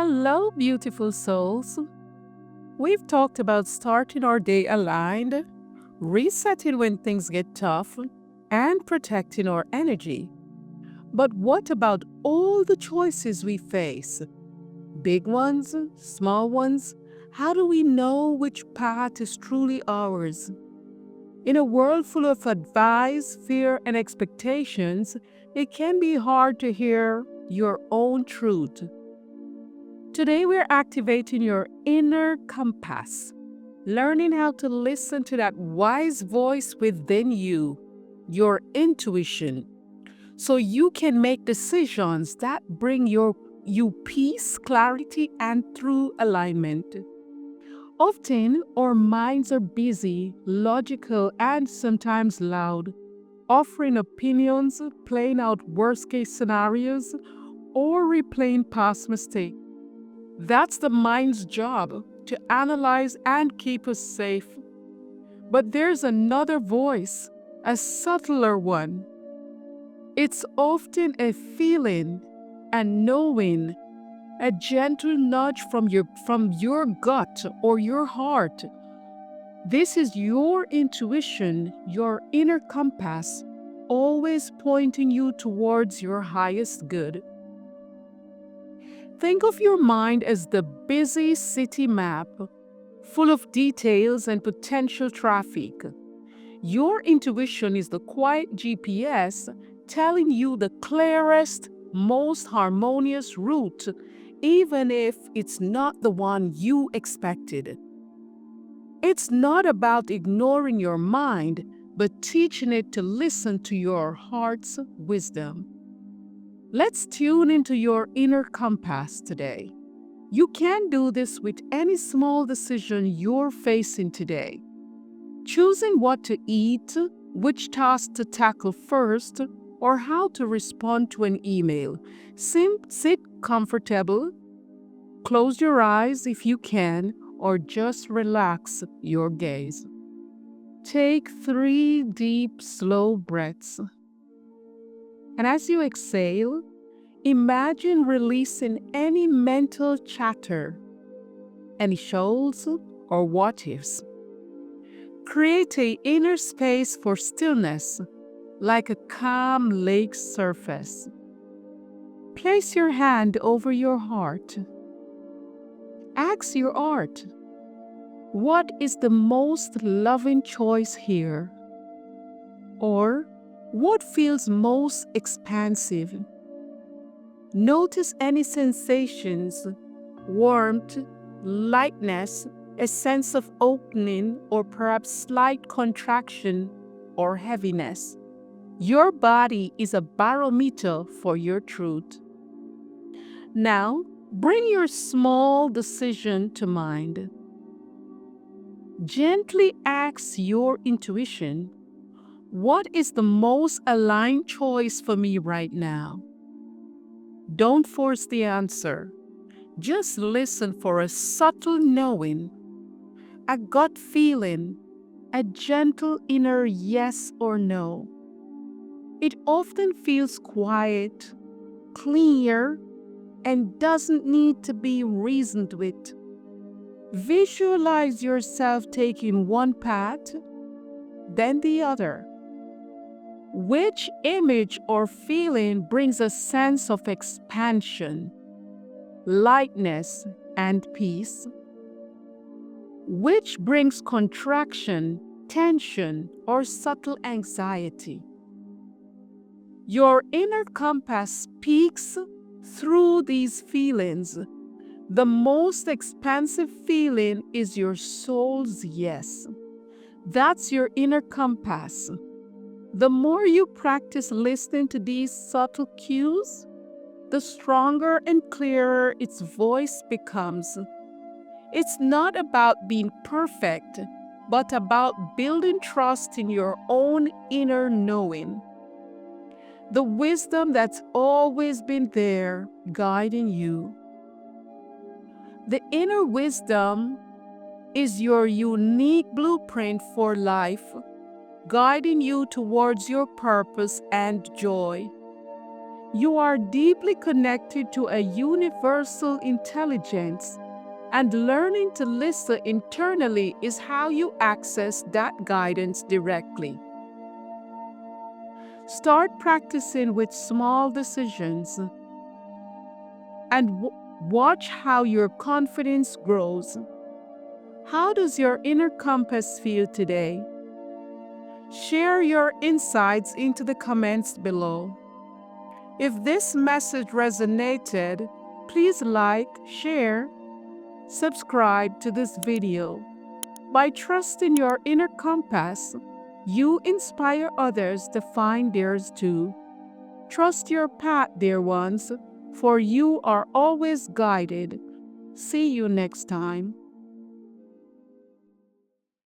Hello, beautiful souls. We've talked about starting our day aligned, resetting when things get tough, and protecting our energy. But what about all the choices we face? Big ones, small ones? How do we know which path is truly ours? In a world full of advice, fear, and expectations, it can be hard to hear your own truth. Today, we're activating your inner compass, learning how to listen to that wise voice within you, your intuition, so you can make decisions that bring you peace, clarity, and true alignment. Often, our minds are busy, logical, and sometimes loud, offering opinions, playing out worst case scenarios, or replaying past mistakes. That's the mind's job, to analyze and keep us safe. But there's another voice, a subtler one. It's often a feeling, a knowing, a gentle nudge from your gut or your heart. This is your intuition, your inner compass, always pointing you towards your highest good. Think of your mind as the busy city map, full of details and potential traffic. Your intuition is the quiet GPS telling you the clearest, most harmonious route, even if it's not the one you expected. It's not about ignoring your mind, but teaching it to listen to your heart's wisdom. Let's tune into your inner compass today. You can do this with any small decision you're facing today. Choosing what to eat, which task to tackle first, or how to respond to an email. Sit comfortable, close your eyes if you can, or just relax your gaze. Take 3 deep, slow breaths. And as you exhale, imagine releasing any mental chatter, any shoals or what ifs. Create an inner space for stillness, like a calm lake surface. Place your hand over your heart. Ask your heart, what is the most loving choice here? Or what feels most expansive? Notice any sensations, warmth, lightness, a sense of opening, or perhaps slight contraction or heaviness. Your body is a barometer for your truth. Now, bring your small decision to mind. Gently ask your intuition, what is the most aligned choice for me right now? Don't force the answer. Just listen for a subtle knowing, a gut feeling, a gentle inner yes or no. It often feels quiet, clear, and doesn't need to be reasoned with. Visualize yourself taking one path, then the other. Which image or feeling brings a sense of expansion, lightness, and peace? Which brings contraction, tension, or subtle anxiety? Your inner compass speaks through these feelings. The most expansive feeling is your soul's yes. That's your inner compass. The more you practice listening to these subtle cues, the stronger and clearer its voice becomes. It's not about being perfect, but about building trust in your own inner knowing. The wisdom that's always been there, guiding you. The inner wisdom is your unique blueprint for life, guiding you towards your purpose and joy. You are deeply connected to a universal intelligence, and learning to listen internally is how you access that guidance directly. Start practicing with small decisions and watch how your confidence grows. How does your inner compass feel today? Share your insights into the comments below. If this message resonated, please like, share, subscribe to this video. By trusting your inner compass, you inspire others to find theirs too. Trust your path, dear ones, for you are always guided. See you next time.